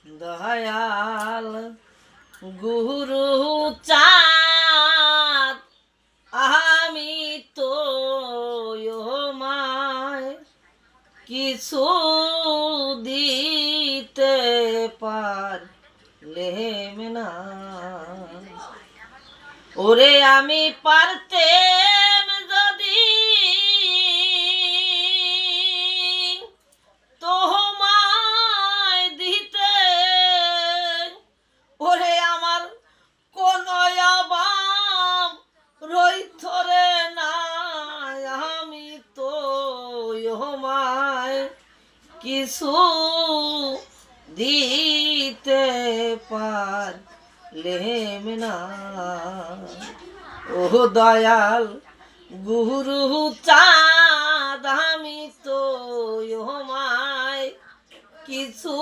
দয়াল গুরু চাঁদ আমি তো মায় কিছু দিতে পারলেম না। ওরে আমি পারতেম যদি তোমায় দিতে, ওরে আমার কোন অভাব রইত রে না। আমি তো মায় কিছু দিতে পারলেম না। ও দয়াল গুরু চাঁদ আমি তো মায় কিছু